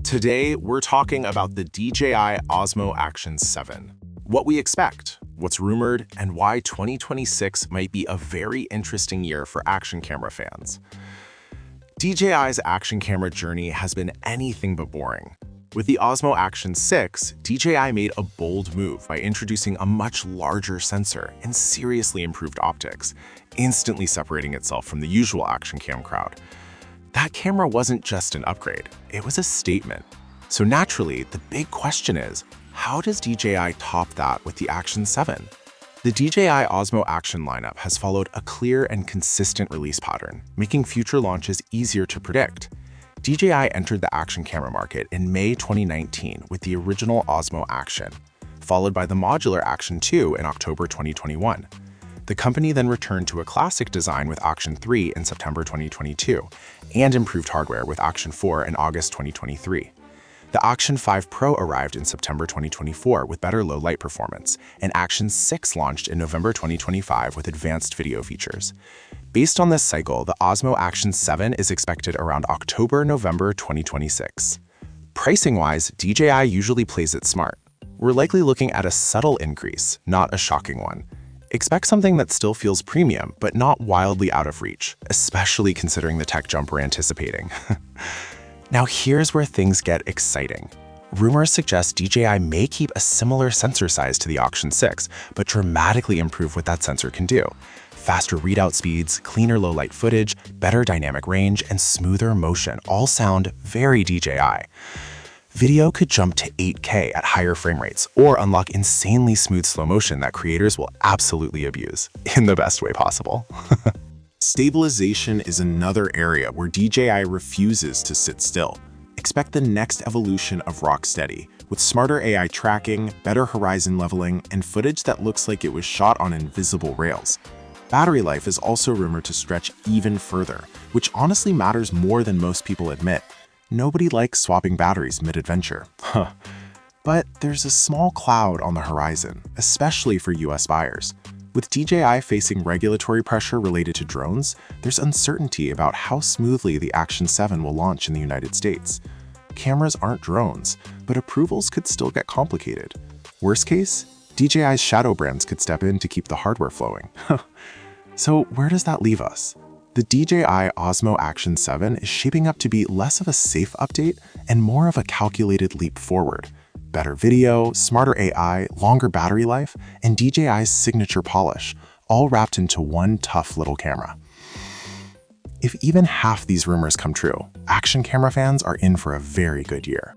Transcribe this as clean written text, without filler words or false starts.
Today, we're talking about the DJI Osmo Action 7. What we expect, what's rumored, and why 2026 might be a very interesting year for action camera fans. DJI's action camera journey has been anything but boring. With the Osmo Action 6, DJI made a bold move by introducing a much larger sensor and seriously improved optics, instantly separating itself from the usual action cam crowd. That camera wasn't just an upgrade, it was a statement. So naturally, the big question is, how does DJI top that with the Action 7? The DJI Osmo Action lineup has followed a clear and consistent release pattern, making future launches easier to predict. DJI entered the action camera market in May 2019 with the original Osmo Action, followed by the modular Action 2 in October 2021. The company then returned to a classic design with Action 3 in September 2022 and improved hardware with Action 4 in August 2023. The Action 5 Pro arrived in September 2024 with better low-light performance, and Action 6 launched in November 2025 with advanced video features. Based on this cycle, the Osmo Action 7 is expected around October-November 2026. Pricing-wise, DJI usually plays it smart. We're likely looking at a subtle increase, not a shocking one. Expect something that still feels premium, but not wildly out of reach, especially considering the tech jump we're anticipating. Now here's where things get exciting. Rumors suggest DJI may keep a similar sensor size to the Action 6, but dramatically improve what that sensor can do. Faster readout speeds, cleaner low-light footage, better dynamic range, and smoother motion all sound very DJI. Video could jump to 8K at higher frame rates or unlock insanely smooth slow motion that creators will absolutely abuse, in the best way possible. Stabilization is another area where DJI refuses to sit still. Expect the next evolution of RockSteady, with smarter AI tracking, better horizon leveling, and footage that looks like it was shot on invisible rails. Battery life is also rumored to stretch even further, which honestly matters more than most people admit. Nobody likes swapping batteries mid-adventure. But there's a small cloud on the horizon, especially for US buyers. With DJI facing regulatory pressure related to drones, there's uncertainty about how smoothly the Action 7 will launch in the United States. Cameras aren't drones, but approvals could still get complicated. Worst case, DJI's shadow brands could step in to keep the hardware flowing. So where does that leave us? The DJI Osmo Action 7 is shaping up to be less of a safe update and more of a calculated leap forward. Better video, smarter AI, longer battery life, and DJI's signature polish, all wrapped into one tough little camera. If even half these rumors come true, action camera fans are in for a very good year.